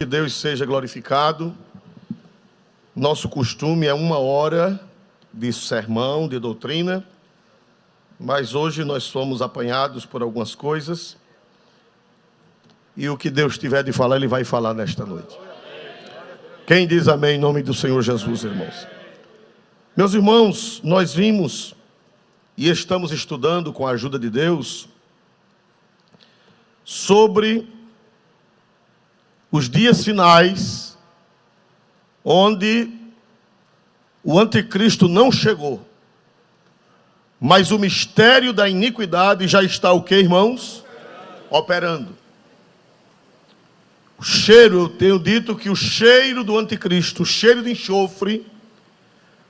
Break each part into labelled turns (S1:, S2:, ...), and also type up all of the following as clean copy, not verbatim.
S1: Deus seja glorificado. Nosso costume é 1 hora de sermão, de doutrina, mas hoje nós somos apanhados por algumas coisas e o que Deus tiver de falar, Ele vai falar nesta noite. Quem diz amém em nome do Senhor Jesus, irmãos? Meus irmãos, nós vimos e estamos estudando com a ajuda de Deus sobre os dias finais, onde o anticristo não chegou, mas o mistério da iniquidade já está o que, irmãos? Operando. O cheiro, eu tenho dito que o cheiro do anticristo, o cheiro de enxofre,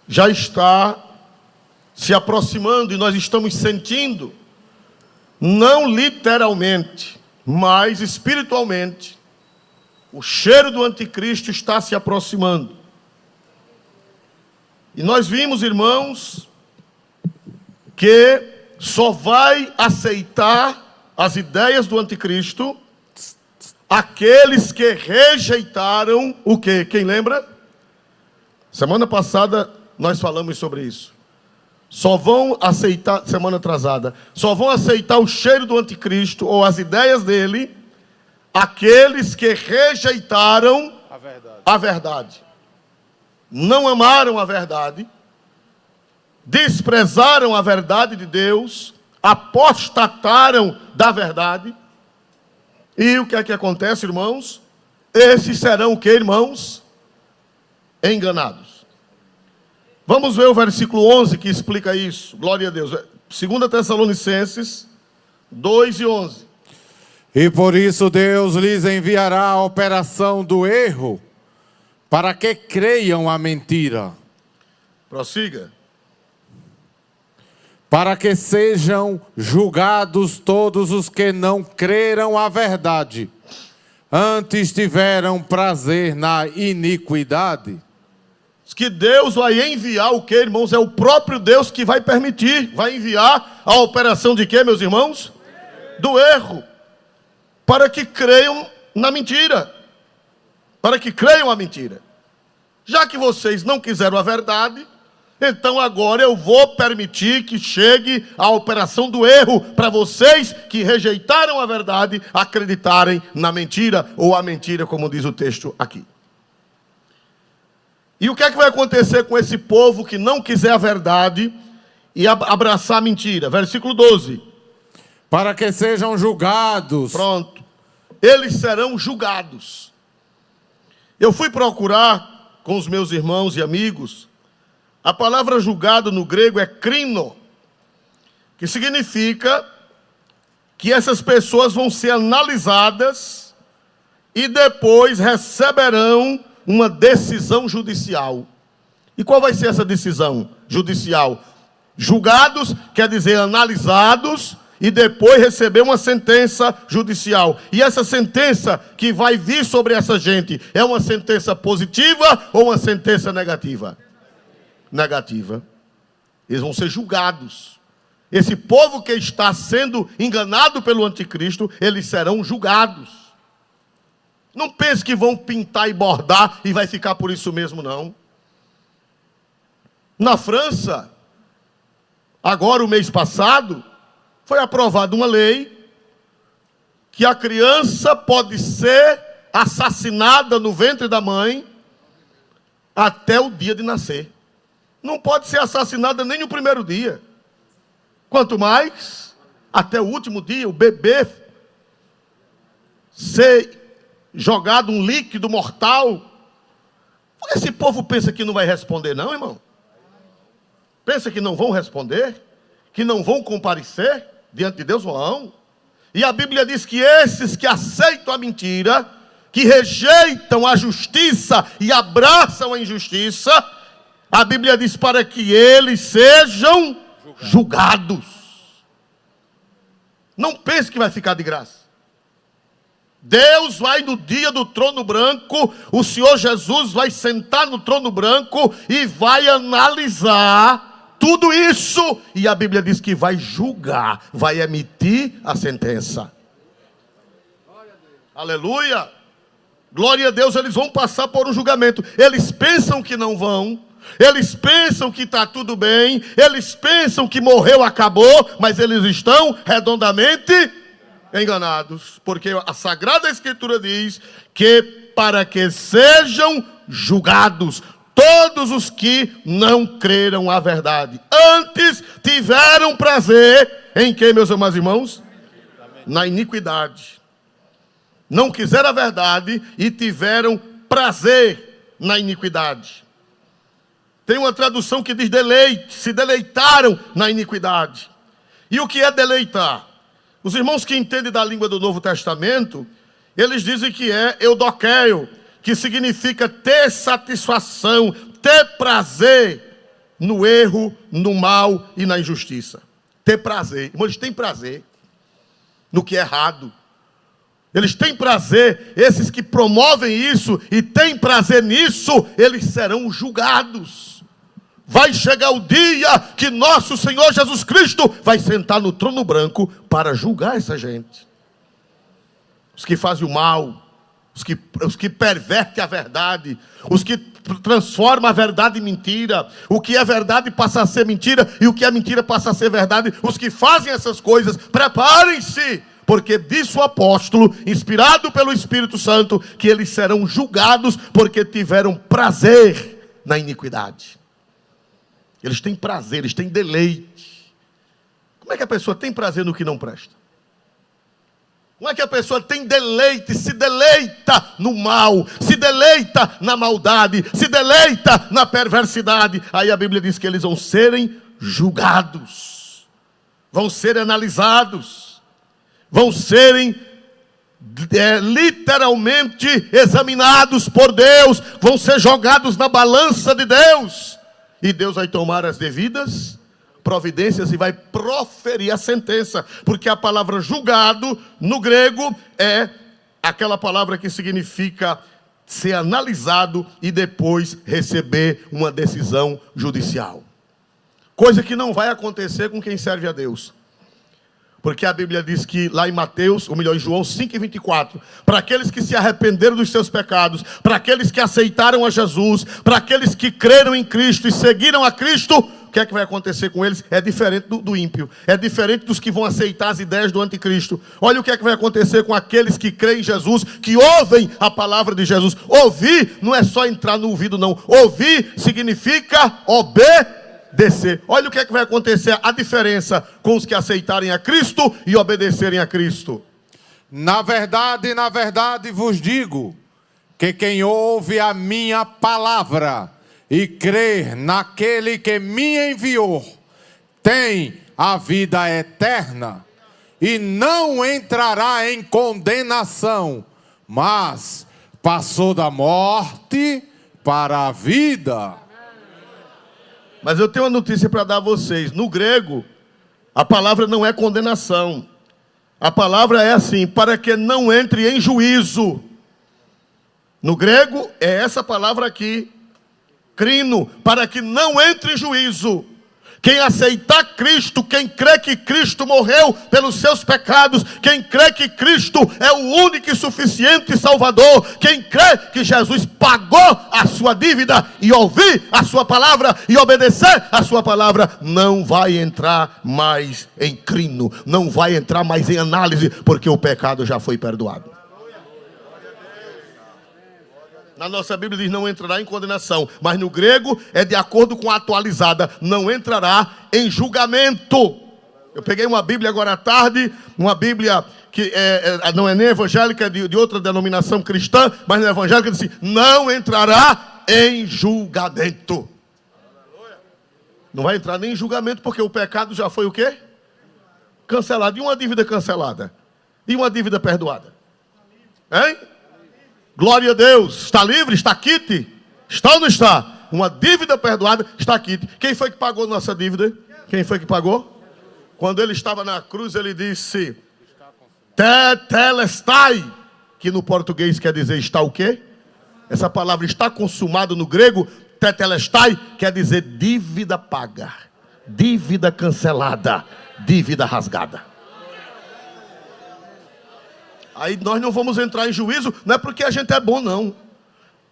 S1: já está se aproximando e nós estamos sentindo, não literalmente, mas espiritualmente, o cheiro do anticristo está se aproximando. E nós vimos, irmãos, que só vai aceitar as ideias do anticristo aqueles que rejeitaram o quê? Quem lembra? Semana passada nós falamos sobre isso. Só vão aceitar, semana atrasada, só vão aceitar o cheiro do anticristo ou as ideias dele aqueles que rejeitaram a verdade. Não amaram a verdade, desprezaram a verdade de Deus, apostataram da verdade. E o que é que acontece, irmãos? Esses serão o que, irmãos? Enganados. Vamos ver o versículo 11 que explica isso. Glória a Deus. 2 Tessalonicenses 2:11.
S2: E por isso Deus lhes enviará a operação do erro, para que creiam a mentira.
S1: Prossiga.
S2: Para que sejam julgados todos os que não creram a verdade, antes tiveram prazer na iniquidade.
S1: Que Deus vai enviar o que, irmãos? É o próprio Deus que vai permitir, vai enviar a operação de quê, meus irmãos? Do erro. Para que creiam na mentira. Para que creiam a mentira. Já que vocês não quiseram a verdade, então agora eu vou permitir que chegue a operação do erro para vocês que rejeitaram a verdade acreditarem na mentira, ou a mentira, como diz o texto aqui. E o que é que vai acontecer com esse povo que não quiser a verdade e abraçar a mentira? Versículo 12.
S2: Para que sejam julgados.
S1: Pronto. Eles serão julgados. Eu fui procurar com os meus irmãos e amigos. A palavra julgado no grego é krino, que significa que essas pessoas vão ser analisadas e depois receberão uma decisão judicial. E qual vai ser essa decisão judicial? Julgados quer dizer analisados e depois receber uma sentença judicial. E essa sentença que vai vir sobre essa gente é uma sentença positiva ou uma sentença negativa? Negativa. Eles vão ser julgados. Esse povo que está sendo enganado pelo anticristo, eles serão julgados. Não pense que vão pintar e bordar e vai ficar por isso mesmo, não. Na França, agora o mês passado, foi aprovada uma lei que a criança pode ser assassinada no ventre da mãe até o dia de nascer. Não pode ser assassinada nem no primeiro dia. Quanto mais, até o último dia, o bebê ser jogado um líquido mortal. Esse povo pensa que não vai responder, não, irmão? Pensa que não vão responder? Que não vão comparecer diante de Deus? Vão. E a Bíblia diz que esses que aceitam a mentira, que rejeitam a justiça e abraçam a injustiça, a Bíblia diz para que eles sejam julgados. Não pense que vai ficar de graça. Deus vai no dia do trono branco, o Senhor Jesus vai sentar no trono branco e vai analisar tudo isso. E a Bíblia diz que vai julgar, vai emitir a sentença. Aleluia! Glória a Deus, eles vão passar por um julgamento. Eles pensam que não vão. Eles pensam que está tudo bem. Eles pensam que morreu, acabou. Mas eles estão redondamente enganados. Porque a Sagrada Escritura diz que para que sejam julgados todos os que não creram a verdade. Antes tiveram prazer em que, meus amados irmãos? Na iniquidade. Não quiseram a verdade e tiveram prazer na iniquidade. Tem uma tradução que diz deleite, se deleitaram na iniquidade. E o que é deleitar? Os irmãos que entendem da língua do Novo Testamento, eles dizem que é eudoqueio, que significa ter satisfação, ter prazer no erro, no mal e na injustiça. Ter prazer. Irmãos, eles têm prazer no que é errado. Eles têm prazer, esses que promovem isso e têm prazer nisso, eles serão julgados. Vai chegar o dia que nosso Senhor Jesus Cristo vai sentar no trono branco para julgar essa gente. Os que fazem o mal, os que pervertem a verdade, os que transformam a verdade em mentira, o que é verdade passa a ser mentira e o que é mentira passa a ser verdade. Os que fazem essas coisas, preparem-se, porque disse o apóstolo, inspirado pelo Espírito Santo, que eles serão julgados porque tiveram prazer na iniquidade. Eles têm prazer, eles têm deleite. Como é que a pessoa tem prazer no que não presta? Como é que a pessoa tem deleite, se deleita no mal, se deleita na maldade, se deleita na perversidade? Aí a Bíblia diz que eles vão serem julgados, vão ser analisados, vão serem literalmente examinados por Deus, vão ser jogados na balança de Deus. E Deus vai tomar as devidas providências e vai proferir a sentença. Porque a palavra julgado, no grego, é aquela palavra que significa ser analisado e depois receber uma decisão judicial. Coisa que não vai acontecer com quem serve a Deus. Porque a Bíblia diz que lá em Mateus, ou melhor, em João 5,24, para aqueles que se arrependeram dos seus pecados, para aqueles que aceitaram a Jesus, para aqueles que creram em Cristo e seguiram a Cristo, o que é que vai acontecer com eles? É diferente do ímpio, é diferente dos que vão aceitar as ideias do anticristo. Olha o que é que vai acontecer com aqueles que creem em Jesus, que ouvem a palavra de Jesus. Ouvir não é só entrar no ouvido, não. Ouvir significa obedecer. Olha o que é que vai acontecer, a diferença com os que aceitarem a Cristo e obedecerem a Cristo.
S2: Na verdade vos digo, que quem ouve a minha palavra e crer naquele que me enviou, tem a vida eterna e não entrará em condenação, mas passou da morte para a vida.
S1: Mas eu tenho uma notícia para dar a vocês. No grego, a palavra não é condenação. A palavra é assim, para que não entre em juízo. No grego, é essa palavra aqui, crino, para que não entre em juízo. Quem aceitar Cristo, quem crê que Cristo morreu pelos seus pecados, quem crê que Cristo é o único e suficiente Salvador, quem crê que Jesus pagou a sua dívida e ouvir a sua palavra e obedecer a sua palavra, não vai entrar mais em crino, não vai entrar mais em análise, porque o pecado já foi perdoado. Na nossa Bíblia diz não entrará em condenação, mas no grego é de acordo com a atualizada, não entrará em julgamento. Eu peguei uma Bíblia agora à tarde, uma Bíblia que não é nem evangélica, é de outra denominação cristã, mas não é evangélica, diz assim, não entrará em julgamento. Não vai entrar nem em julgamento, porque o pecado já foi o quê? Cancelado. E uma dívida cancelada? E uma dívida perdoada? Hein? Glória a Deus, está livre, está quite? Está ou não está? Uma dívida perdoada, está quite. Quem foi que pagou nossa dívida? Quem foi que pagou? Quando ele estava na cruz, ele disse, tetelestai, que no português quer dizer está o quê? Essa palavra está consumado no grego, tetelestai, quer dizer dívida paga, dívida cancelada, dívida rasgada. Aí nós não vamos entrar em juízo, não é porque a gente é bom, não.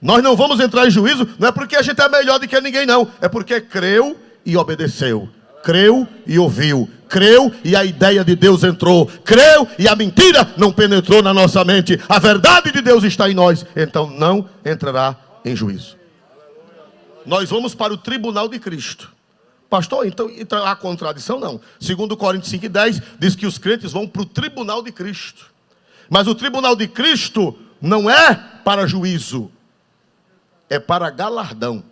S1: Nós não vamos entrar em juízo, não é porque a gente é melhor do que ninguém, não. É porque creu e obedeceu. Creu e ouviu. Creu e a ideia de Deus entrou. Creu e a mentira não penetrou na nossa mente. A verdade de Deus está em nós. Então não entrará em juízo. Nós vamos para o tribunal de Cristo. Pastor, então há contradição? Não. Segundo Coríntios 5:10, diz que os crentes vão para o tribunal de Cristo. Mas o tribunal de Cristo não é para juízo. É para galardão.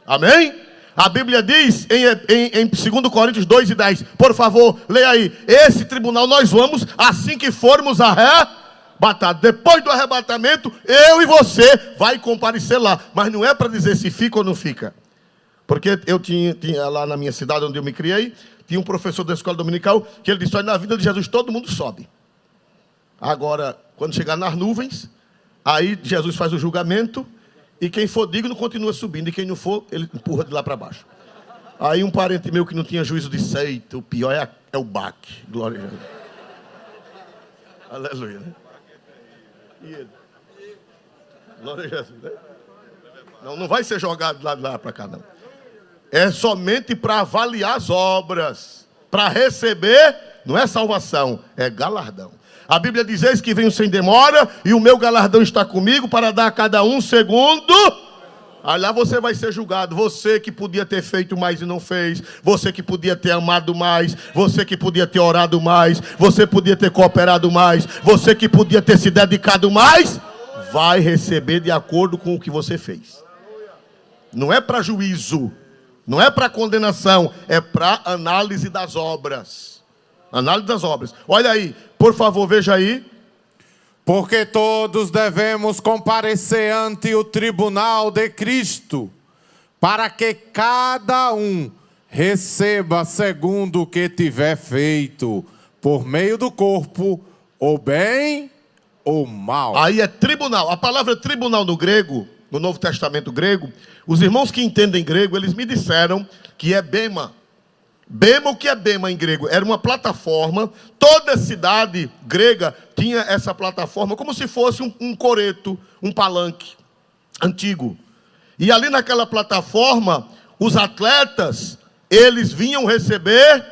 S1: Amém? A Bíblia diz em 2 Coríntios 2:10. Por favor, leia aí. Esse tribunal nós vamos assim que formos arrebatados. Depois do arrebatamento, eu e você vai comparecer lá. Mas não é para dizer se fica ou não fica. Porque eu tinha lá na minha cidade onde eu me criei, tinha um professor da escola dominical que ele disse: olha, na vida de Jesus todo mundo sobe. Agora, quando chegar nas nuvens, aí Jesus faz o julgamento e quem for digno continua subindo e quem não for, ele empurra de lá para baixo. Aí um parente meu que não tinha juízo disse: eita, o pior é o baque. Glória a Jesus. Aleluia, né? E ele? Glória a Jesus, né? Não vai ser jogado de lá para cá, não. É somente para avaliar as obras. Para receber, não é salvação, é galardão. A Bíblia diz: eis que venho sem demora, e o meu galardão está comigo para dar a cada um segundo. Aí lá você vai ser julgado. Você que podia ter feito mais e não fez. Você que podia ter amado mais. Você que podia ter orado mais. Você podia ter cooperado mais. Você que podia ter se dedicado mais. Vai receber de acordo com o que você fez. Não é para juízo. Não é para condenação. É para análise das obras. Análise das obras. Olha aí, por favor, veja aí.
S2: Porque todos devemos comparecer ante o tribunal de Cristo, para que cada um receba segundo o que tiver feito, por meio do corpo, ou bem ou mal.
S1: Aí é tribunal. A palavra tribunal no grego, no Novo Testamento grego, os irmãos que entendem grego, eles me disseram que é bema. Bema, o que é bema em grego? Era uma plataforma. Toda cidade grega tinha essa plataforma como se fosse um coreto, um palanque antigo. E ali naquela plataforma, os atletas, eles vinham receber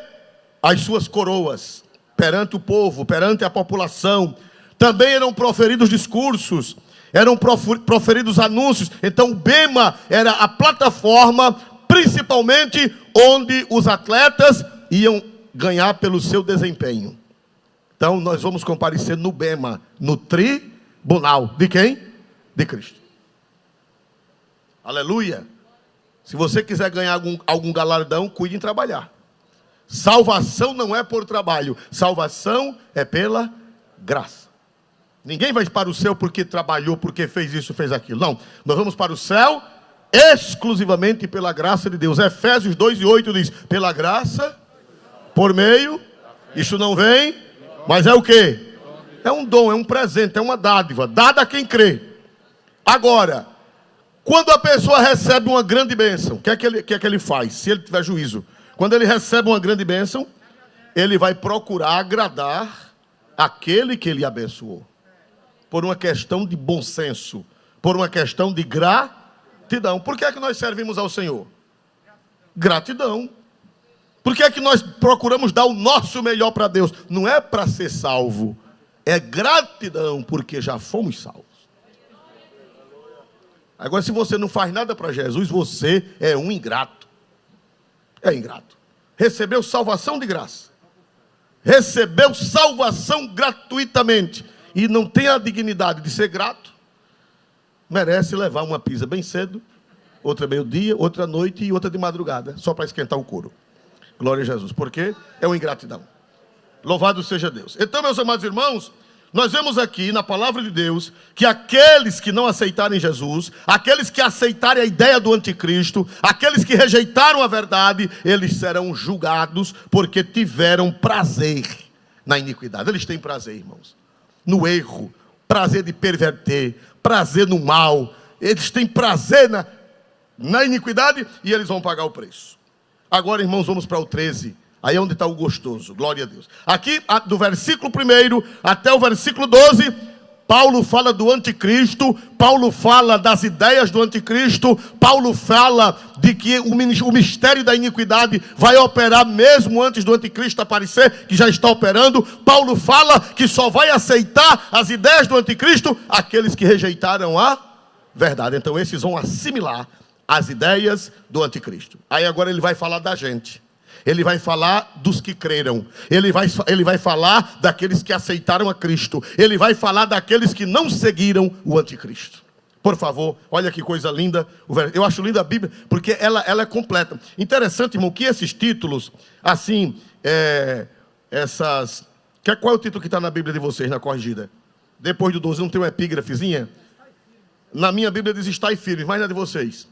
S1: as suas coroas perante o povo, perante a população. Também eram proferidos discursos, eram proferidos anúncios. Então o bema era a plataforma, principalmente onde os atletas iam ganhar pelo seu desempenho. Então nós vamos comparecer no bema, no tribunal. De quem? De Cristo. Aleluia. Se você quiser ganhar algum galardão, cuide em trabalhar. Salvação não é por trabalho. Salvação é pela graça. Ninguém vai para o céu porque trabalhou, porque fez isso, fez aquilo. Não, nós vamos para o céu exclusivamente pela graça de Deus. Efésios 2:8 diz: pela graça, por meio, isso não vem, mas é o quê? É um dom, é um presente, é uma dádiva, dada a quem crê. Agora, quando a pessoa recebe uma grande bênção, o que é que ele faz? Se ele tiver juízo, quando ele recebe uma grande bênção, ele vai procurar agradar aquele que ele abençoou, por uma questão de bom senso, por uma questão de gratidão. Por que é que nós servimos ao Senhor? Gratidão. Por que é que nós procuramos dar o nosso melhor para Deus? Não é para ser salvo, é gratidão, porque já fomos salvos. Agora, se você não faz nada para Jesus, você é um ingrato. É ingrato. Recebeu salvação de graça. Recebeu salvação gratuitamente. E não tem a dignidade de ser grato. Merece levar uma pizza bem cedo, outra meio-dia, outra à noite e outra de madrugada, só para esquentar o couro. Glória a Jesus, porque é uma ingratidão. Louvado seja Deus. Então, meus amados irmãos, nós vemos aqui na palavra de Deus que aqueles que não aceitarem Jesus, aqueles que aceitarem a ideia do anticristo, aqueles que rejeitaram a verdade, eles serão julgados porque tiveram prazer na iniquidade. Eles têm prazer, irmãos, no erro, prazer de perverter, prazer no mal. Eles têm prazer na iniquidade e eles vão pagar o preço. Agora, irmãos, vamos para o 13. Aí é onde está o gostoso, glória a Deus. Aqui, do versículo 1 até o versículo 12, Paulo fala do anticristo, Paulo fala das ideias do anticristo, Paulo fala de que o mistério da iniquidade vai operar mesmo antes do anticristo aparecer, que já está operando. Paulo fala que só vai aceitar as ideias do anticristo aqueles que rejeitaram a verdade. Então esses vão assimilar as ideias do anticristo. Aí agora ele vai falar da gente. Ele vai falar dos que creram. Ele vai falar daqueles que aceitaram a Cristo. Ele vai falar daqueles que não seguiram o anticristo. Por favor, olha que coisa linda. Eu acho linda a Bíblia, porque ela é completa. Interessante, irmão, que esses títulos, assim, qual é o título que está na Bíblia de vocês, na corrigida? Depois do 12, não tem uma epígrafezinha? Na minha Bíblia diz estai firme, mas na de vocês?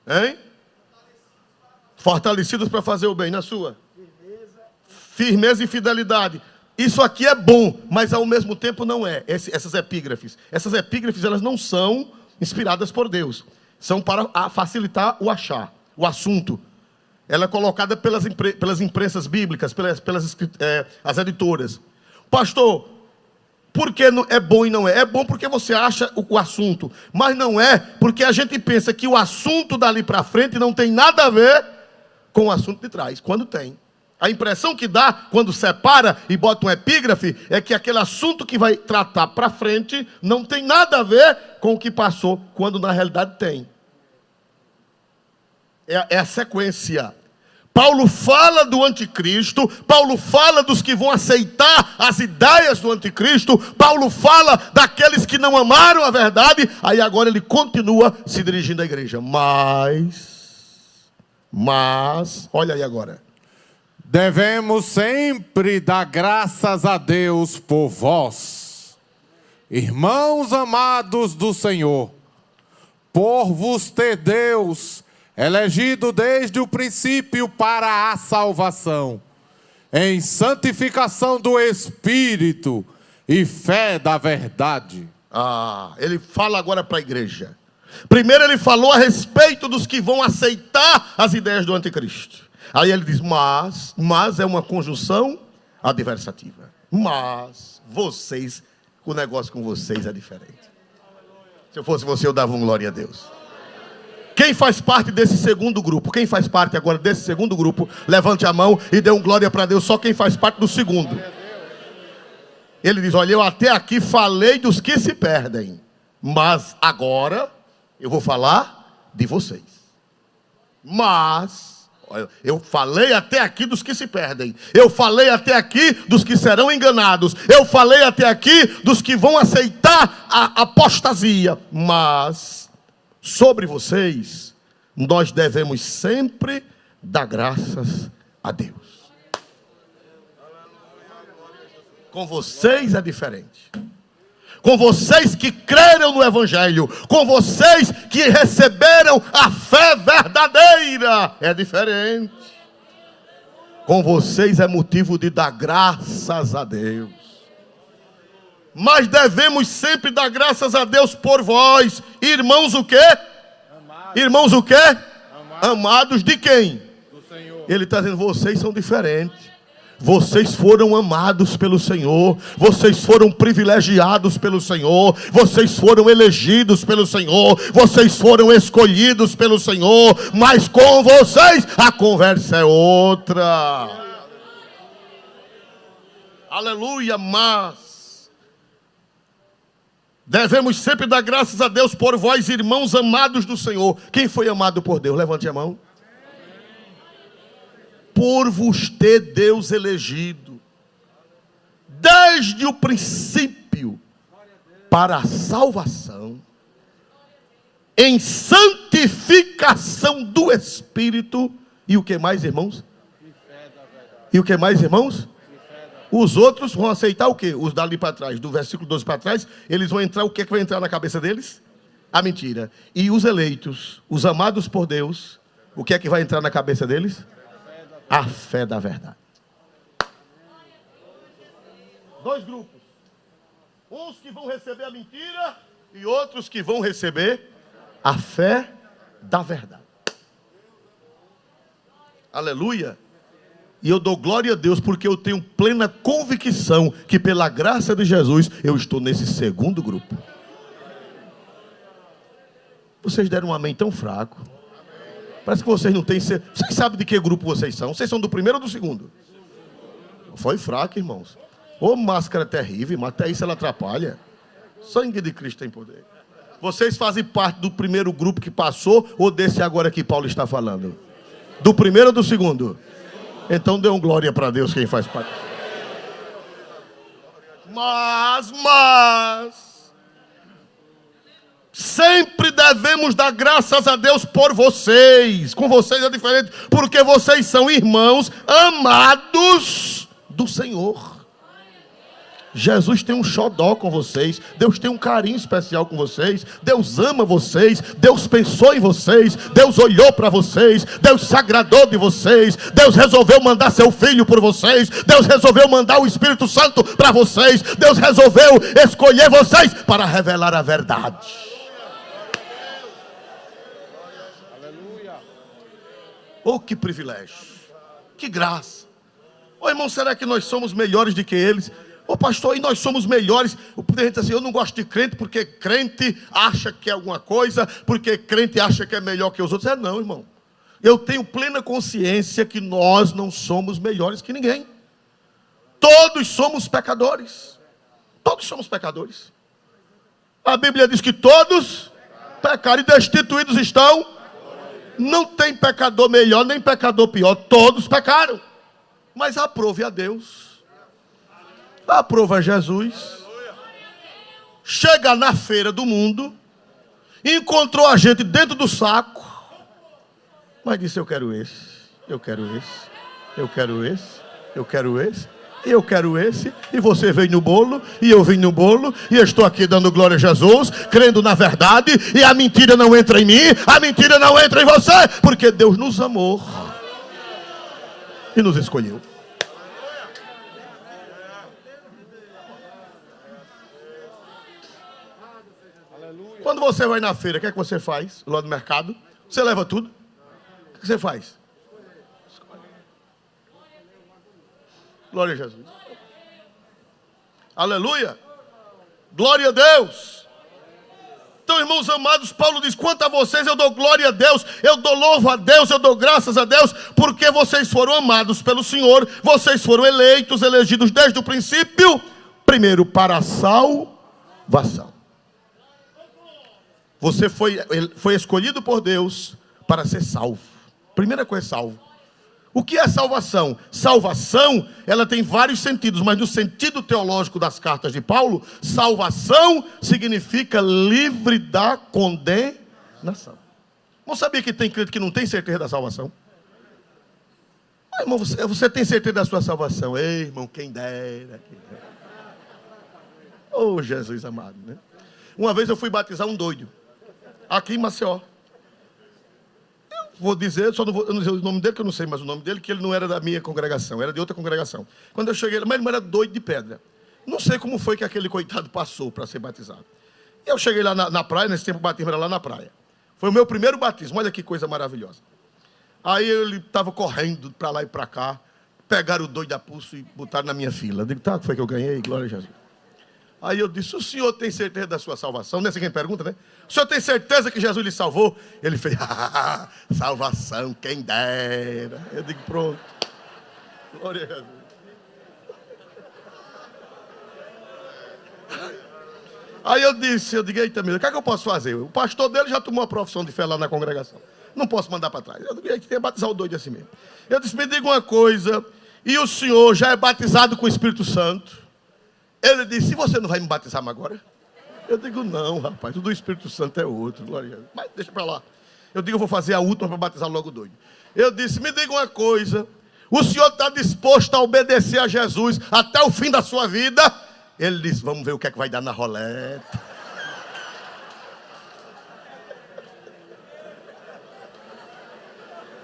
S1: Hein? Fortalecidos para fazer o bem. Na sua? Firmeza e fidelidade. Isso aqui é bom, mas ao mesmo tempo não é. Essas epígrafes. Essas epígrafes, elas não são inspiradas por Deus. São para facilitar o achar, o assunto. Ela é colocada pelas imprensas bíblicas, as editoras. Pastor, por que é bom e não é? É bom porque você acha o assunto. Mas não é porque a gente pensa que o assunto dali para frente não tem nada a ver com o assunto de trás, quando tem. A impressão que dá, quando separa e bota um epígrafe, é que aquele assunto que vai tratar para frente não tem nada a ver com o que passou, quando na realidade tem. É a sequência. Paulo fala do anticristo, Paulo fala dos que vão aceitar as ideias do anticristo, Paulo fala daqueles que não amaram a verdade, aí agora ele continua se dirigindo à igreja. Mas, olha aí agora.
S2: Devemos sempre dar graças a Deus por vós, irmãos amados do Senhor, por vos ter Deus elegido desde o princípio para a salvação, em santificação do Espírito e fé da verdade.
S1: Ele fala agora para a igreja. Primeiro ele falou a respeito dos que vão aceitar as ideias do anticristo. Aí ele diz, mas é uma conjunção adversativa. Mas vocês, o negócio com vocês é diferente. Se eu fosse você, eu dava um glória a Deus. Quem faz parte desse segundo grupo? Quem faz parte agora desse segundo grupo? Levante a mão e dê um glória para Deus. Só quem faz parte do segundo. Ele diz, olha, eu até aqui falei dos que se perdem. Mas agora eu vou falar de vocês. Mas eu falei até aqui dos que se perdem. Eu falei até aqui dos que serão enganados. Eu falei até aqui dos que vão aceitar a apostasia. Mas sobre vocês, nós devemos sempre dar graças a Deus. Com vocês é diferente. Com vocês que creram no Evangelho, com vocês que receberam a fé verdadeira, é diferente. Com vocês é motivo de dar graças a Deus. Mas devemos sempre dar graças a Deus por vós, irmãos o quê? Amados. Irmãos o quê? Amados de quem? Do Senhor. Ele está dizendo, vocês são diferentes. Vocês foram amados pelo Senhor, vocês foram privilegiados pelo Senhor, vocês foram elegidos pelo Senhor, vocês foram escolhidos pelo Senhor, mas com vocês a conversa é outra. Aleluia, mas devemos sempre dar graças a Deus por vós, irmãos amados do Senhor. Quem foi amado por Deus? Levante a mão. Por vos ter Deus elegido, desde o princípio, para a salvação, em santificação do Espírito, e o que mais, irmãos? E o que mais, irmãos? Os outros vão aceitar o quê? Os dali para trás, do versículo 12 para trás, eles vão entrar, o que é que vai entrar na cabeça deles? A mentira. E os eleitos, os amados por Deus, o que é que vai entrar na cabeça deles? A fé da verdade. Dois grupos. Uns que vão receber a mentira e outros que vão receber a fé da verdade. Aleluia. E eu dou glória a Deus porque eu tenho plena convicção que pela graça de Jesus eu estou nesse segundo grupo. Vocês deram um amém tão fraco. Parece que vocês não têm... Vocês sabem de que grupo vocês são? Vocês são do primeiro ou do segundo? Foi fraco, irmãos. Ô, máscara terrível, mas até isso ela atrapalha. Sangue de Cristo tem poder. Vocês fazem parte do primeiro grupo que passou ou desse agora que Paulo está falando? Do primeiro ou do segundo? Então dê um glória para Deus quem faz parte. Mas sempre devemos dar graças a Deus por vocês. Com vocês é diferente, porque vocês são irmãos amados do Senhor. Jesus tem um xodó com vocês. Deus tem um carinho especial com vocês. Deus ama vocês. Deus pensou em vocês. Deus olhou para vocês. Deus se agradou de vocês. Deus resolveu mandar seu filho por vocês. Deus resolveu mandar o Espírito Santo para vocês. Deus resolveu escolher vocês para revelar a verdade. Oh, que privilégio. Que graça. Oh, irmão, será que nós somos melhores do que eles? Ô pastor, e nós somos melhores? Tem gente assim, eu não gosto de crente porque crente acha que é alguma coisa, porque crente acha que é melhor que os outros. Não, irmão. Eu tenho plena consciência que nós não somos melhores que ninguém. Todos somos pecadores. Todos somos pecadores. A Bíblia diz que todos pecaram e destituídos estão. Não tem pecador melhor nem pecador pior. Todos pecaram. Mas aprove a Deus. Aprova Jesus. Chega na feira do mundo, encontrou a gente dentro do saco, mas disse: eu quero esse, eu quero esse, eu quero esse, eu quero esse, eu quero esse. E você veio no bolo, e eu vim no bolo, e eu estou aqui dando glória a Jesus, crendo na verdade, e a mentira não entra em mim, a mentira não entra em você, porque Deus nos amou e nos escolheu. Quando você vai na feira, o que é que você faz? Lá no mercado, você leva tudo. O que você faz? Glória a Jesus. Aleluia. Glória a Deus. Então, irmãos amados, Paulo diz: quanto a vocês eu dou glória a Deus, eu dou louvo a Deus, eu dou graças a Deus, porque vocês foram amados pelo Senhor, vocês foram eleitos, elegidos desde o princípio, primeiro para a salvação. Você foi escolhido por Deus para ser salvo. Primeira coisa, salvo. O que é salvação? Salvação, ela tem vários sentidos, mas no sentido teológico das cartas de Paulo, salvação significa livre da condenação. Não sabia que tem crente que não tem certeza da salvação? Ah, irmão, você tem certeza da sua salvação? Ei, irmão, quem dera. Oh, Jesus amado, né? Uma vez eu fui batizar um doido, aqui em Maceió. Eu vou dizer, eu não sei o nome dele, que eu não sei mais o nome dele, que ele não era da minha congregação, era de outra congregação. Quando eu cheguei, mas ele não era doido de pedra. Não sei como foi que aquele coitado passou para ser batizado. Eu cheguei lá na praia, nesse tempo o batismo era lá na praia. Foi o meu primeiro batismo, olha que coisa maravilhosa. Aí ele estava correndo para lá e para cá, pegaram o doido a pulso e botaram na minha fila. Eu digo: tá, foi que eu ganhei, glória a Jesus. Aí eu disse: o senhor tem certeza da sua salvação? Não é assim quem pergunta, né? O senhor tem certeza que Jesus lhe salvou? Ele fez: salvação, quem dera. Eu digo: pronto. Glória a Jesus. Aí eu digo: eita, meu, o que é que eu posso fazer? O pastor dele já tomou a profissão de fé lá na congregação. Não posso mandar para trás. Eu digo: tem que batizar o doido assim mesmo. Eu disse: me diga uma coisa, e o senhor já é batizado com o Espírito Santo? Ele disse: e você não vai me batizar agora? Eu digo: não, rapaz, o do Espírito Santo é outro, glória a Deus. Mas deixa para lá. Eu digo: eu vou fazer a última para batizar logo o doido. Eu disse: me diga uma coisa, o senhor está disposto a obedecer a Jesus até o fim da sua vida? Ele disse: vamos ver o que é que vai dar na roleta.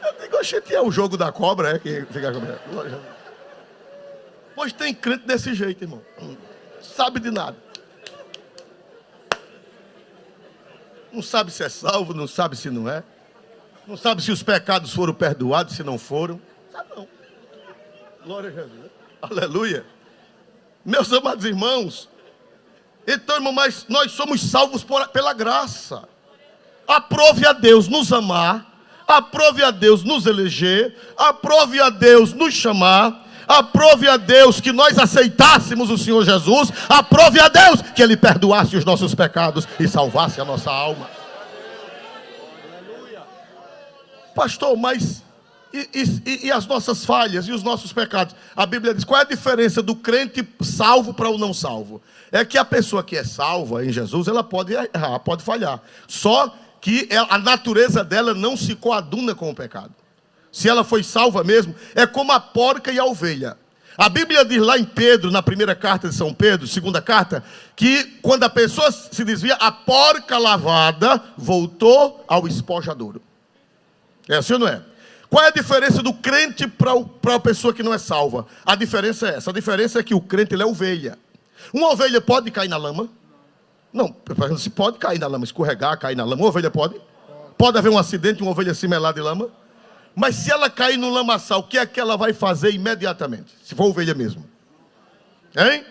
S1: Eu digo: oxente, é o jogo da cobra, é que fica a cobra. Glória a Deus. Pois tem crente desse jeito, irmão. Sabe de nada. Não sabe se é salvo, não sabe se não é. Não sabe se os pecados foram perdoados, se não foram. Sabe não. Glória a Jesus. Aleluia. Meus amados irmãos, então, irmão, mas nós somos salvos pela graça. Aprove a Deus nos amar, aprove a Deus nos eleger, aprove a Deus nos chamar, aprove a Deus que nós aceitássemos o Senhor Jesus, aprove a Deus que Ele perdoasse os nossos pecados e salvasse a nossa alma. Pastor, mas e as nossas falhas e os nossos pecados? A Bíblia diz, qual é a diferença do crente salvo para o não salvo? É que a pessoa que é salva em Jesus, ela pode errar, pode falhar. Só que a natureza dela não se coaduna com o pecado. Se ela foi salva mesmo, é como a porca e a ovelha. A Bíblia diz lá em Pedro, na primeira carta de São Pedro, segunda carta, que quando a pessoa se desvia, a porca lavada voltou ao espojadouro. É assim ou não é? Qual é a diferença do crente para a pessoa que não é salva? A diferença é essa. A diferença é que o crente, ele é ovelha. Uma ovelha pode cair na lama? Não, se pode cair na lama, escorregar, cair na lama. Uma ovelha pode? Pode haver um acidente, uma ovelha se melar de lama? Mas se ela cair no lamaçal, o que é que ela vai fazer imediatamente? Se for ovelha mesmo. Hein?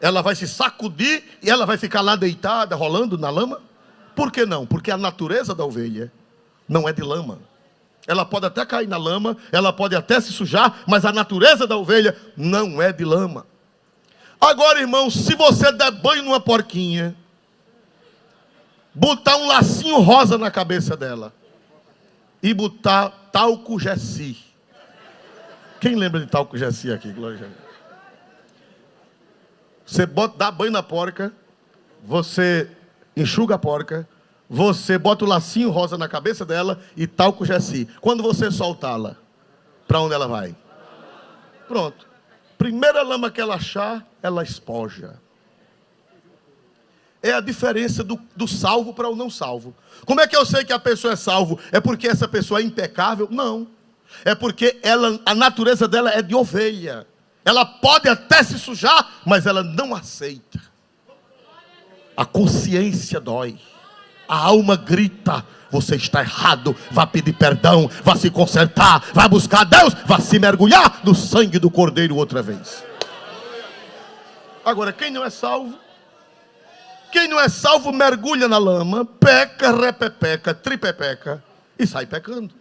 S1: Ela vai se sacudir e ela vai ficar lá deitada, rolando na lama? Por que não? Porque a natureza da ovelha não é de lama. Ela pode até cair na lama, ela pode até se sujar, mas a natureza da ovelha não é de lama. Agora, irmão, se você der banho numa porquinha, botar um lacinho rosa na cabeça dela e botar talco Gessi. Quem lembra de talco Gessi aqui? Glória a Deus. Você dá banho na porca, você enxuga a porca, você bota o lacinho rosa na cabeça dela e talco Gessi. Quando você soltá-la, para onde ela vai? Pronto. Primeira lama que ela achar, ela espoja. É a diferença do salvo para o não salvo. Como é que eu sei que a pessoa é salvo? É porque essa pessoa é impecável? Não. É porque a natureza dela é de ovelha. Ela pode até se sujar, mas ela não aceita. A consciência dói. A alma grita, você está errado, vá pedir perdão, vá se consertar, vá buscar a Deus, vá se mergulhar no sangue do Cordeiro outra vez. Agora, quem não é salvo mergulha na lama, peca, repepeca, tripepeca e sai pecando.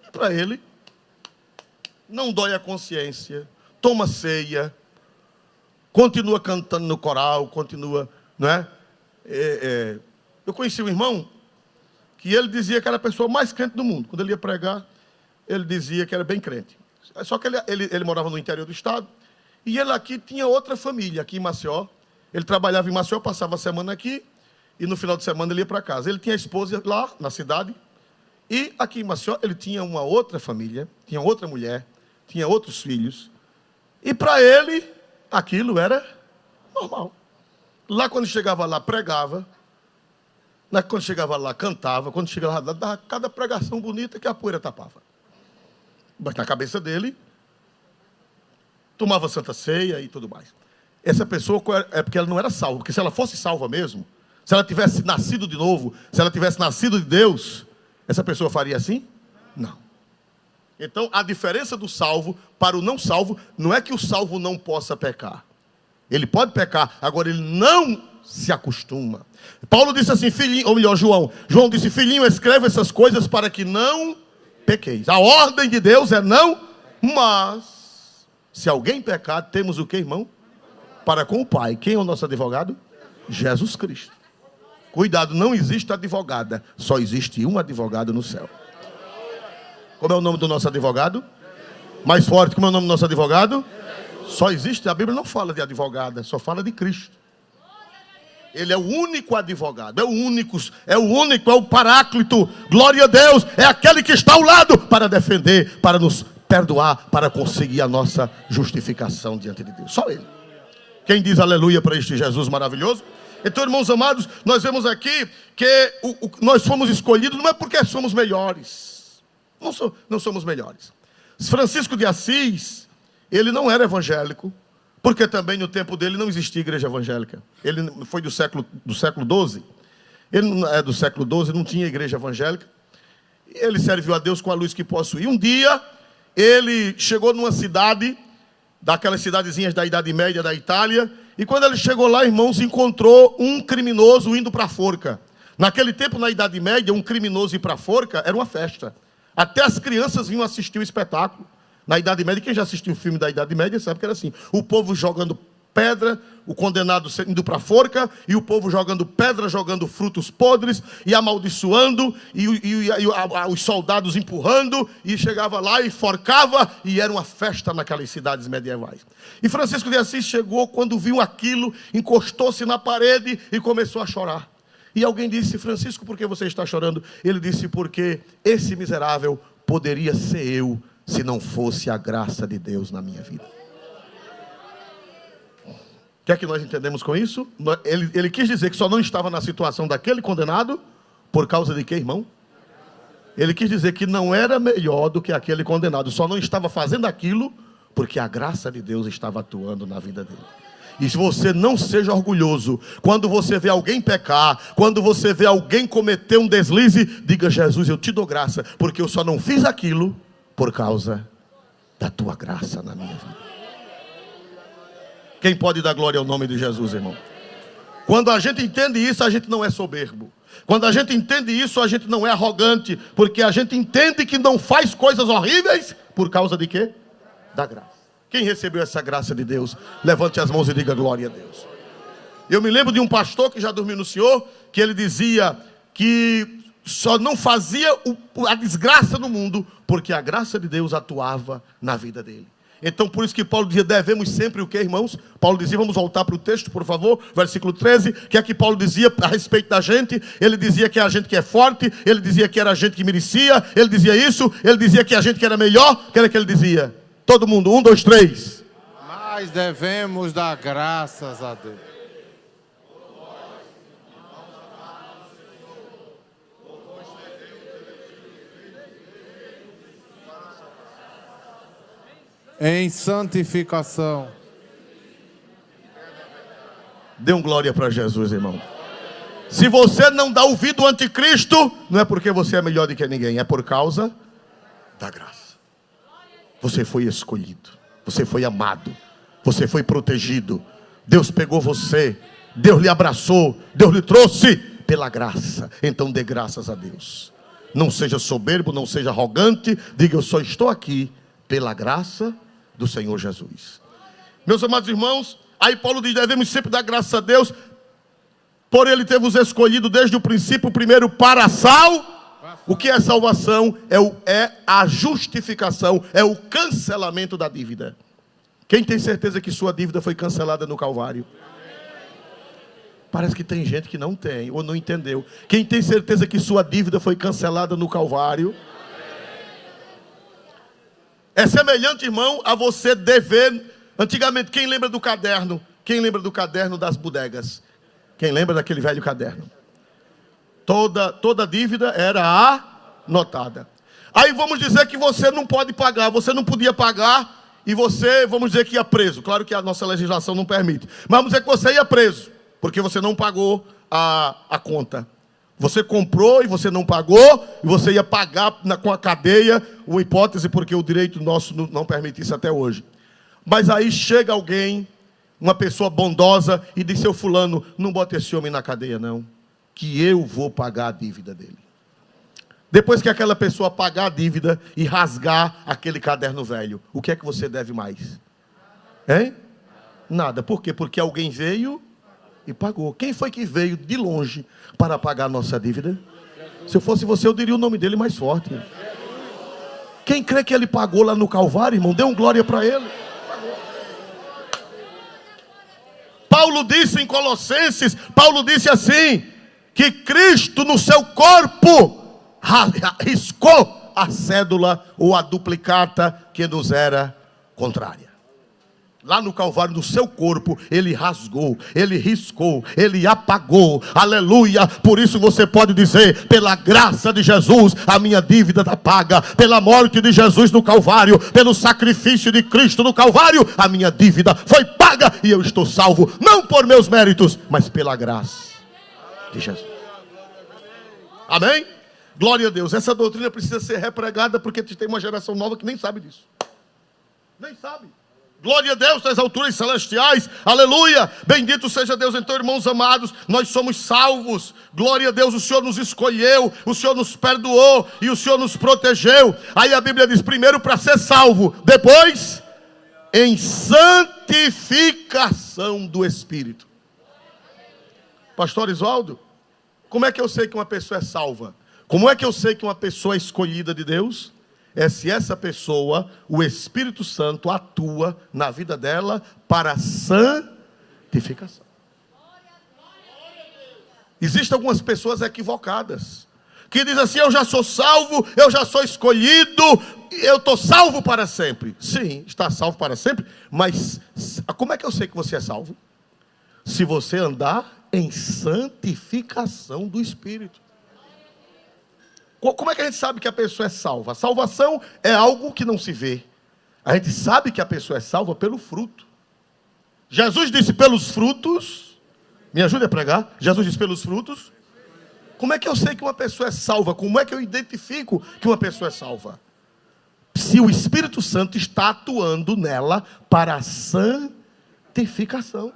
S1: E para ele, não dói a consciência, toma ceia, continua cantando no coral, continua, não é? Eu conheci um irmão que ele dizia que era a pessoa mais crente do mundo. Quando ele ia pregar, ele dizia que era bem crente. Só que ele morava no interior do estado. E ele aqui tinha outra família, aqui em Maceió. Ele trabalhava em Maceió, passava a semana aqui. E no final de semana ele ia para casa. Ele tinha a esposa lá na cidade. E aqui em Maceió ele tinha uma outra família. Tinha outra mulher. Tinha outros filhos. E para ele, aquilo era normal. Lá quando chegava lá, pregava. Quando chegava lá, cantava. Quando chegava lá, dava cada pregação bonita que a poeira tapava. Mas na cabeça dele, tomava santa ceia e tudo mais. Essa pessoa é porque ela não era salva. Porque se ela fosse salva mesmo, se ela tivesse nascido de novo, se ela tivesse nascido de Deus, essa pessoa faria assim? Não. Então, a diferença do salvo para o não salvo, não é que o salvo não possa pecar. Ele pode pecar, agora ele não se acostuma. Paulo disse assim, filhinho, ou melhor, João disse, filhinho, escreve essas coisas para que não pequeis. A ordem de Deus é não, mas se alguém pecar, temos o que, irmão? Para com o Pai. Quem é o nosso advogado? Jesus Cristo. Cuidado, não existe advogada, só existe um advogado no céu. Como é o nome do nosso advogado? Mais forte, como é o nome do nosso advogado? Só existe, a Bíblia não fala de advogada, só fala de Cristo. Ele é o único advogado, é o paráclito, glória a Deus, é aquele que está ao lado para defender, para nos perdoar, para conseguir a nossa justificação diante de Deus. Só Ele. Quem diz aleluia para este Jesus maravilhoso? Então, irmãos amados, nós vemos aqui que nós fomos escolhidos, não é porque somos melhores, não somos melhores. Francisco de Assis, ele não era evangélico, porque também no tempo dele não existia igreja evangélica. Ele foi do século XII. Ele é do século XII, não tinha igreja evangélica. E ele serviu a Deus com a luz que possuía. Um dia, ele chegou numa cidade, daquelas cidadezinhas da Idade Média da Itália, e quando ele chegou lá, irmãos, encontrou um criminoso indo para a forca. Naquele tempo, na Idade Média, um criminoso ir para a forca era uma festa. Até as crianças vinham assistir o espetáculo. Na Idade Média, quem já assistiu o filme da Idade Média sabe que era assim. O povo jogando pedra, o condenado indo para a forca, e o povo jogando pedra, jogando frutos podres, e amaldiçoando, e os soldados empurrando, e chegava lá e forcava, e era uma festa naquelas cidades medievais. E Francisco de Assis chegou, quando viu aquilo, encostou-se na parede e começou a chorar. E alguém disse: Francisco, por que você está chorando? Ele disse: porque esse miserável poderia ser eu, se não fosse a graça de Deus na minha vida. O que é que nós entendemos com isso? Ele quis dizer que só não estava na situação daquele condenado por causa de quê, irmão? Ele quis dizer que não era melhor do que aquele condenado, só não estava fazendo aquilo porque a graça de Deus estava atuando na vida dele. E se você não seja orgulhoso, quando você vê alguém pecar, quando você vê alguém cometer um deslize, diga: Jesus, eu te dou graça, porque eu só não fiz aquilo por causa da tua graça na minha vida. Quem pode dar glória ao nome de Jesus, irmão? Quando a gente entende isso, a gente não é soberbo. Quando a gente entende isso, a gente não é arrogante, porque a gente entende que não faz coisas horríveis por causa de quê? Da graça. Quem recebeu essa graça de Deus, levante as mãos e diga glória a Deus. Eu me lembro de um pastor que já dormiu no Senhor, que ele dizia que só não fazia a desgraça no mundo, porque a graça de Deus atuava na vida dele. Então, por isso que Paulo dizia: devemos sempre o que, irmãos? Paulo dizia, vamos voltar para o texto, por favor, versículo 13, que é que Paulo dizia a respeito da gente. Ele dizia que é a gente que é forte, ele dizia que era a gente que merecia, ele dizia isso, ele dizia que a gente que era melhor. O que era que ele dizia? Todo mundo, 1, 2, 3.
S2: Mas devemos dar graças a Deus. Em santificação.
S1: Dê um glória para Jesus, irmão. Se você não dá ouvido ao anticristo, não é porque você é melhor do que ninguém, é por causa da graça. Você foi escolhido, você foi amado, você foi protegido. Deus pegou você, Deus lhe abraçou, Deus lhe trouxe pela graça. Então dê graças a Deus. Não seja soberbo, não seja arrogante. Diga: eu só estou aqui pela graça do Senhor Jesus. Meus amados irmãos, aí Paulo diz: devemos sempre dar graças a Deus, por Ele ter vos escolhido desde o princípio, primeiro para a salvação. O que é salvação? É a justificação, é o cancelamento da dívida. Quem tem certeza que sua dívida foi cancelada no Calvário? Parece que tem gente que não tem, ou não entendeu. Quem tem certeza que sua dívida foi cancelada no Calvário? É semelhante, irmão, a você dever. Antigamente, quem lembra do caderno? Quem lembra do caderno das bodegas? Quem lembra daquele velho caderno? Toda dívida era anotada. Aí vamos dizer que você não pode pagar, você não podia pagar, e você, vamos dizer que ia preso. Claro que a nossa legislação não permite, mas vamos dizer que você ia preso, porque você não pagou a conta. Você comprou e você não pagou, e você ia pagar com a cadeia, uma hipótese, porque o direito nosso não permite isso até hoje. Mas aí chega alguém, uma pessoa bondosa, e diz: seu fulano, não bota esse homem na cadeia não, que eu vou pagar a dívida dele. Depois que aquela pessoa pagar a dívida e rasgar aquele caderno velho, o que é que você deve mais? Hein? Nada. Por quê? Porque alguém veio e pagou. Quem foi que veio de longe para pagar a nossa dívida? Se eu fosse você, eu diria o nome dele mais forte. Quem crê que ele pagou lá no Calvário, irmão, dê um glória para ele. Paulo disse em Colossenses, Paulo disse assim, que Cristo no seu corpo riscou a cédula ou a duplicata que nos era contrária. Lá no Calvário, no seu corpo, Ele rasgou, Ele riscou, Ele apagou, aleluia. Por isso você pode dizer: pela graça de Jesus, a minha dívida está paga. Pela morte de Jesus no Calvário, pelo sacrifício de Cristo no Calvário, a minha dívida foi paga e eu estou salvo, não por meus méritos, mas pela graça de Jesus. Amém? Glória a Deus. Essa doutrina precisa ser repregada porque tem uma geração nova que nem sabe disso. Nem sabe. Glória a Deus nas alturas celestiais. Aleluia. Bendito seja Deus. Então, irmãos amados, nós somos salvos. Glória a Deus. O Senhor nos escolheu. O Senhor nos perdoou. E o Senhor nos protegeu. Aí a Bíblia diz, primeiro para ser salvo. Depois, em santificação do Espírito. Pastor Isvaldo, como é que eu sei que uma pessoa é salva? Como é que eu sei que uma pessoa é escolhida de Deus? É se essa pessoa, o Espírito Santo atua na vida dela para santificação. Existem algumas pessoas equivocadas, que dizem assim, eu já sou salvo, eu já sou escolhido, eu estou salvo para sempre. Sim, está salvo para sempre, mas como é que eu sei que você é salvo? Se você andar em santificação do Espírito. Como é que a gente sabe que a pessoa é salva? A salvação é algo que não se vê. A gente sabe que a pessoa é salva pelo fruto. Jesus disse pelos frutos. Me ajude a pregar. Jesus disse pelos frutos. Como é que eu sei que uma pessoa é salva? Como é que eu identifico que uma pessoa é salva? Se o Espírito Santo está atuando nela para a santificação.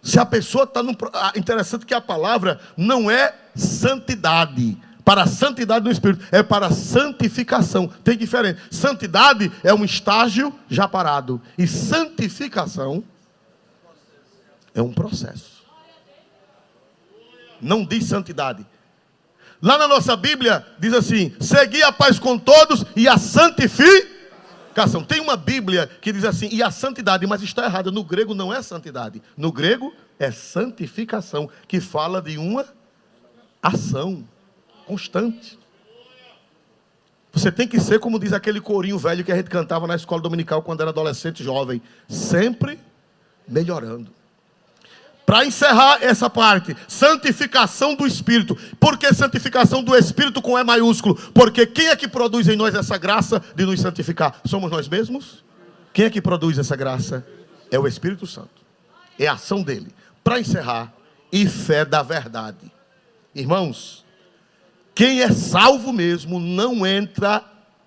S1: Se a pessoa está no... Interessante que a palavra não é santidade. Para a santidade do Espírito. É para a santificação. Tem diferença. Santidade é um estágio já parado. E santificação é um processo. Não diz santidade. Lá na nossa Bíblia diz assim, segui a paz com todos e a santificação. Tem uma Bíblia que diz assim, e a santidade, mas está errada. No grego não é santidade. No grego é santificação, que fala de uma ação constante. Você tem que ser, como diz aquele corinho velho que a gente cantava na escola dominical quando era adolescente jovem, sempre melhorando. Para encerrar essa parte, santificação do Espírito. Por que santificação do Espírito com E maiúsculo? Porque quem é que produz em nós essa graça de nos santificar? Somos nós mesmos? Quem é que produz essa graça? É o Espírito Santo. É a ação dele. Para encerrar, e fé da verdade. Irmãos, quem é salvo mesmo, não entra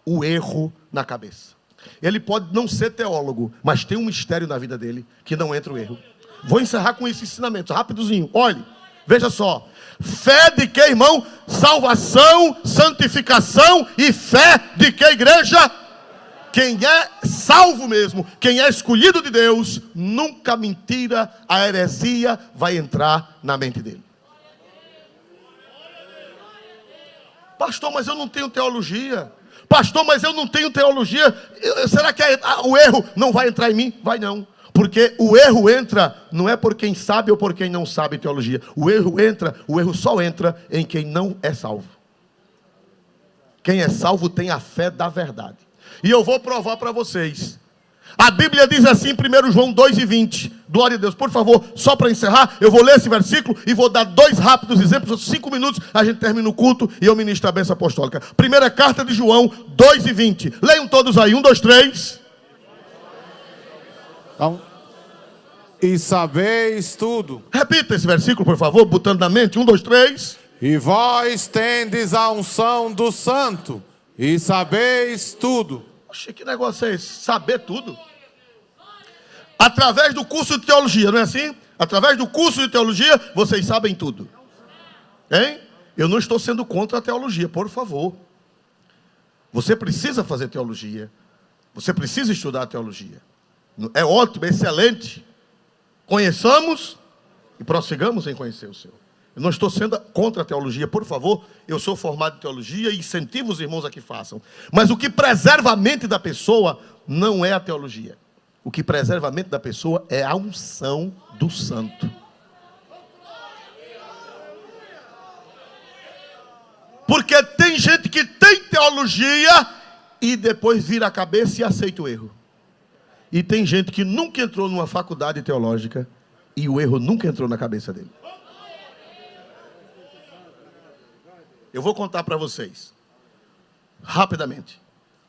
S1: o erro na cabeça. Ele pode não ser teólogo, mas tem um mistério na vida dele, que não entra o erro. Vou encerrar com esse ensinamento, rapidozinho. Olhe, veja só. Fé de que, irmão? Salvação, santificação e fé de que, igreja? Quem é salvo mesmo, quem é escolhido de Deus, nunca mentira, a heresia vai entrar na mente dele. Pastor, mas eu não tenho teologia. Pastor, mas eu não tenho teologia. Será que o erro não vai entrar em mim? Vai não. Porque o erro entra, não é por quem sabe ou por quem não sabe teologia. O erro só entra em quem não é salvo. Quem é salvo tem a fé da verdade. E eu vou provar para vocês. A Bíblia diz assim, 1 João 2:20. Glória a Deus. Por favor, só para encerrar, eu vou ler esse versículo e vou dar 2 rápidos exemplos. 5 minutos, a gente termina o culto e eu ministro a bênção apostólica. Primeira carta de João 2:20. Leiam todos aí, 1, 2, 3.
S2: Então, e sabeis tudo.
S1: Repita esse versículo, por favor, botando na mente. 1, 2, 3.
S2: E vós tendes a unção do santo, e sabeis tudo.
S1: Oxe, que negócio é esse? Saber tudo? Através do curso de teologia, não é assim? Através do curso de teologia, vocês sabem tudo. Hein? Eu não estou sendo contra a teologia, por favor. Você precisa fazer teologia. Você precisa estudar teologia. É ótimo, é excelente. Conheçamos e prossigamos em conhecer o Senhor. Eu não estou sendo contra a teologia, por favor. Eu sou formado em teologia e incentivo os irmãos a que façam. Mas o que preserva a mente da pessoa não é a teologia. O que preserva a mente da pessoa é a unção do santo. Porque tem gente que tem teologia e depois vira a cabeça e aceita o erro. E tem gente que nunca entrou numa faculdade teológica e o erro nunca entrou na cabeça dele. Eu vou contar para vocês, rapidamente.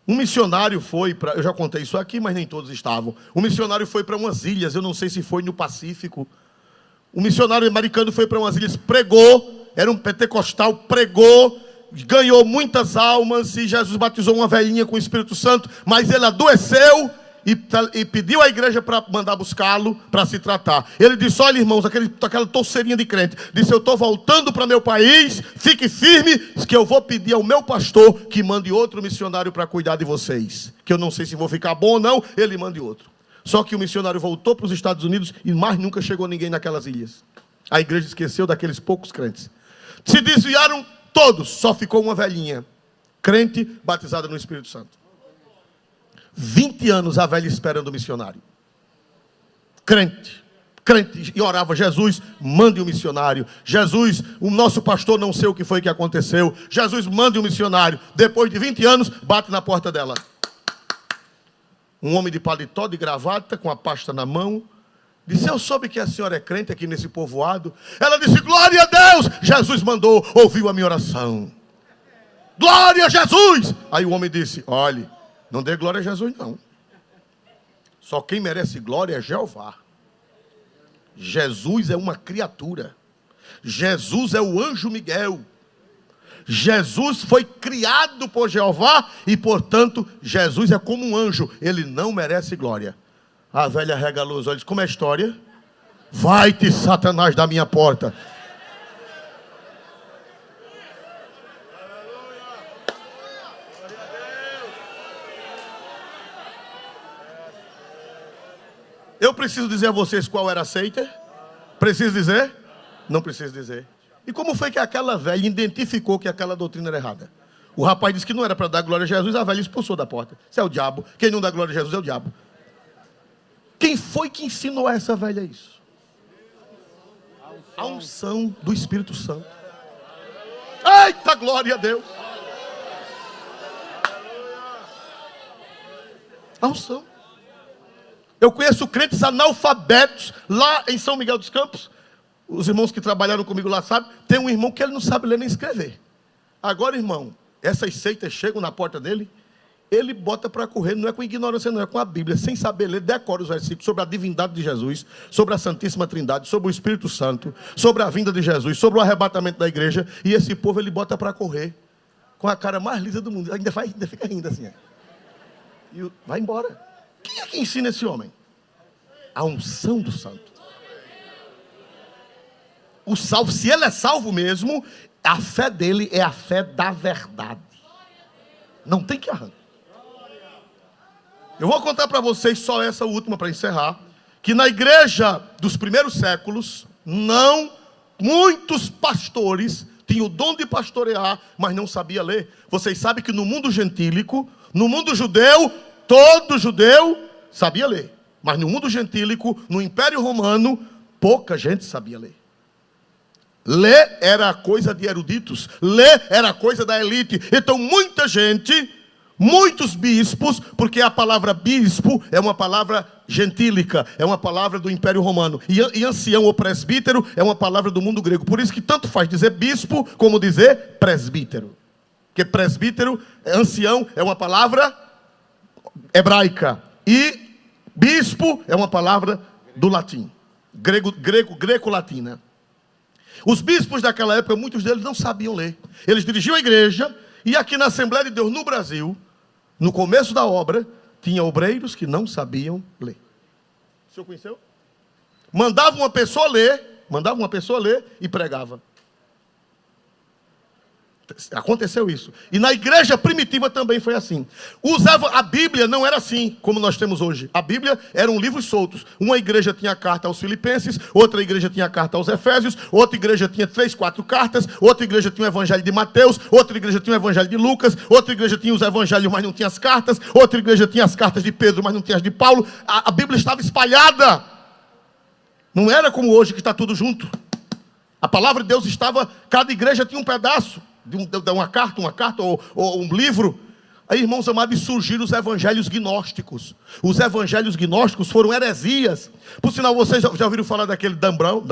S1: Um missionário foi para... Eu já contei isso aqui, mas nem todos estavam. Um missionário foi para umas ilhas, eu não sei se foi no Pacífico. Um missionário americano foi para umas ilhas, pregou, era um pentecostal, pregou, ganhou muitas almas e Jesus batizou uma velhinha com o Espírito Santo, mas ele adoeceu e pediu à igreja para mandar buscá-lo para se tratar. Ele disse: olha, irmãos, aquela torceirinha de crente, disse: eu estou voltando para meu país, fique firme, que eu vou pedir ao meu pastor que mande outro missionário para cuidar de vocês, que eu não sei se vou ficar bom ou não, ele mande outro. Só que o missionário voltou para os Estados Unidos e mais nunca chegou ninguém naquelas ilhas. A igreja esqueceu daqueles poucos crentes. Se desviaram todos, só ficou uma velhinha, crente, batizada no Espírito Santo. 20 anos a velha esperando o missionário. Crente, e orava: Jesus, mande um missionário. Jesus, o nosso pastor, não sei o que foi que aconteceu. Jesus, mande um missionário. Depois de 20 anos, bate na porta dela. Um homem de paletó, de gravata, com a pasta na mão. Disse: eu soube que a senhora é crente aqui nesse povoado. Ela disse: glória a Deus, Jesus mandou, ouviu a minha oração. Glória a Jesus. Aí o homem disse: olhe, não dê glória a Jesus não. Só quem merece glória é Jeová. Jesus é uma criatura. Jesus é o anjo Miguel. Jesus foi criado por Jeová e, portanto, Jesus é como um anjo. Ele não merece glória. A velha regalou os olhos. Como é a história? Vai-te, Satanás, da minha porta. Eu preciso dizer a vocês qual era a seita? Preciso dizer? Não preciso dizer. E como foi que aquela velha identificou que aquela doutrina era errada? O rapaz disse que não era para dar glória a Jesus, a velha expulsou da porta. Isso é o diabo. Quem não dá glória a Jesus é o diabo. Quem foi que ensinou a essa velha isso? A unção do Espírito Santo. Eita, glória a Deus! A unção. Eu conheço crentes analfabetos lá em São Miguel dos Campos. Os irmãos que trabalharam comigo lá sabem. Tem um irmão que ele não sabe ler nem escrever. Agora, irmão, essas seitas chegam na porta dele, ele bota para correr, não é com ignorância, não é com a Bíblia, sem saber ler, decora os versículos sobre a divindade de Jesus, sobre a Santíssima Trindade, sobre o Espírito Santo, sobre a vinda de Jesus, sobre o arrebatamento da igreja, e esse povo ele bota para correr, com a cara mais lisa do mundo, ainda fica rindo assim, e vai embora. Quem é que ensina esse homem? A unção do santo. O salvo, se ele é salvo mesmo, a fé dele é a fé da verdade. Não tem que arrancar. Eu vou contar para vocês só essa última para encerrar. Que na igreja dos primeiros séculos, muitos pastores tinham o dom de pastorear, mas não sabia ler. Vocês sabem que no mundo gentílico, no mundo judeu, todo judeu sabia ler. Mas no mundo gentílico, no Império Romano, pouca gente sabia ler. Ler era coisa de eruditos. Ler era coisa da elite. Então muita gente, muitos bispos, porque a palavra bispo é uma palavra gentílica, é uma palavra do Império Romano. E ancião ou presbítero é uma palavra do mundo grego. Por isso que tanto faz dizer bispo como dizer presbítero. Porque presbítero, ancião, é uma palavra hebraica. E bispo é uma palavra do latim. Greco-latina. Os bispos daquela época, muitos deles não sabiam ler. Eles dirigiam a igreja, e aqui na Assembleia de Deus, no Brasil, no começo da obra, tinha obreiros que não sabiam ler. O senhor conheceu? Mandava uma pessoa ler e pregava. Aconteceu isso. E na igreja primitiva também foi assim. A Bíblia não era assim como nós temos hoje. A Bíblia eram livros soltos. Uma igreja tinha a carta aos Filipenses, outra igreja tinha a carta aos Efésios, outra igreja tinha 3, 4 cartas, outra igreja tinha o evangelho de Mateus, outra igreja tinha o evangelho de Lucas, outra igreja tinha os evangelhos, mas não tinha as cartas, outra igreja tinha as cartas de Pedro, mas não tinha as de Paulo. A Bíblia estava espalhada. Não era como hoje que está tudo junto. A palavra de Deus estava, cada igreja tinha um pedaço. De uma carta ou um livro. Aí, irmãos amados, surgiram os evangelhos gnósticos. Os evangelhos gnósticos foram heresias. Por sinal, vocês já ouviram falar daquele Dambrão,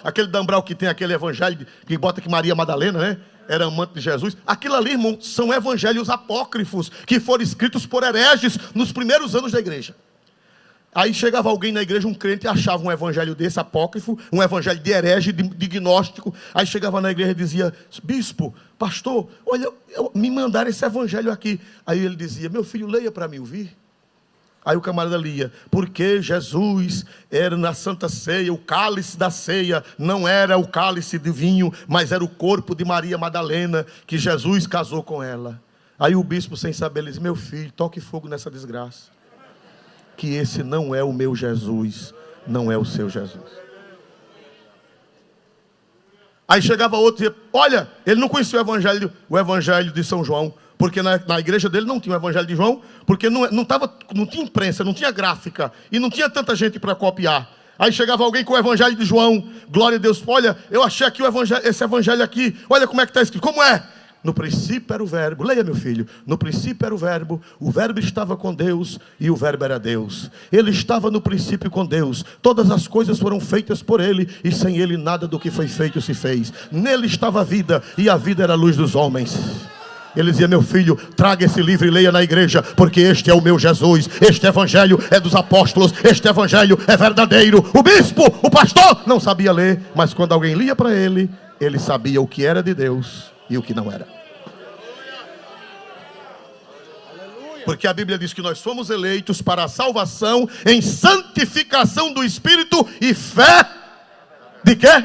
S1: aquele Dambrão que tem aquele evangelho que bota que Maria Madalena, né, era amante de Jesus. Aquilo ali, irmão, são evangelhos apócrifos que foram escritos por hereges nos primeiros anos da igreja. Aí chegava alguém na igreja, um crente, e achava um evangelho desse, apócrifo, um evangelho de herege, de gnóstico. Aí chegava na igreja e dizia: bispo, pastor, olha, me mandaram esse evangelho aqui. Aí ele dizia: meu filho, leia para mim ouvir. Aí o camarada lia: porque Jesus era na Santa Ceia, o cálice da ceia não era o cálice de vinho, mas era o corpo de Maria Madalena, que Jesus casou com ela. Aí o bispo, sem saber, ele disse: meu filho, toque fogo nessa desgraça, que esse não é o meu Jesus, não é o seu Jesus. Aí chegava outro e dizia: olha, ele não conhecia o evangelho de São João, porque na igreja dele não tinha o evangelho de João, porque não tinha imprensa, não tinha gráfica, e não tinha tanta gente para copiar. Aí chegava alguém com o evangelho de João, glória a Deus: olha, eu achei aqui esse evangelho aqui, olha como é que está escrito. Como é? No princípio era o verbo. Leia, meu filho. No princípio era o verbo estava com Deus e o verbo era Deus. Ele estava no princípio com Deus. Todas as coisas foram feitas por ele e sem ele nada do que foi feito se fez. Nele estava a vida e a vida era a luz dos homens. Ele dizia: meu filho, traga esse livro e leia na igreja, porque este é o meu Jesus, este evangelho é dos apóstolos, este evangelho é verdadeiro. O bispo, o pastor, não sabia ler, mas quando alguém lia para ele, ele sabia o que era de Deus e o que não era. Porque a Bíblia diz que nós fomos eleitos para a salvação em santificação do Espírito e fé de quê?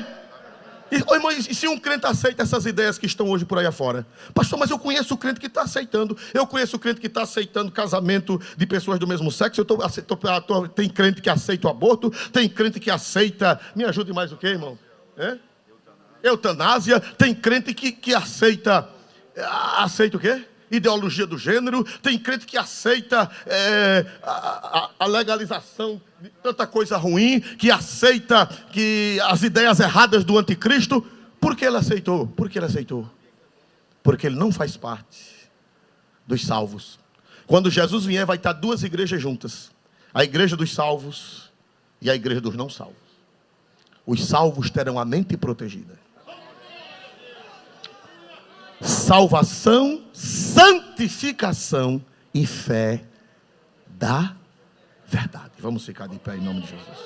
S1: E se um crente aceita essas ideias que estão hoje por aí afora? Pastor, mas eu conheço o crente que está aceitando. Eu conheço o crente que está aceitando casamento de pessoas do mesmo sexo. Tem crente que aceita o aborto. Tem crente que aceita... Me ajude mais o quê, irmão? Eutanásia. Tem crente que aceita... Aceita o quê? Ideologia do gênero. Tem crente que aceita a legalização de tanta coisa ruim, que aceita que as ideias erradas do anticristo. Por que ele aceitou? Porque ele não faz parte dos salvos. Quando Jesus vier, vai estar duas igrejas juntas: a igreja dos salvos e a igreja dos não salvos. Os salvos terão a mente protegida. Salvação, santificação e fé da verdade. Vamos ficar de pé em nome de Jesus.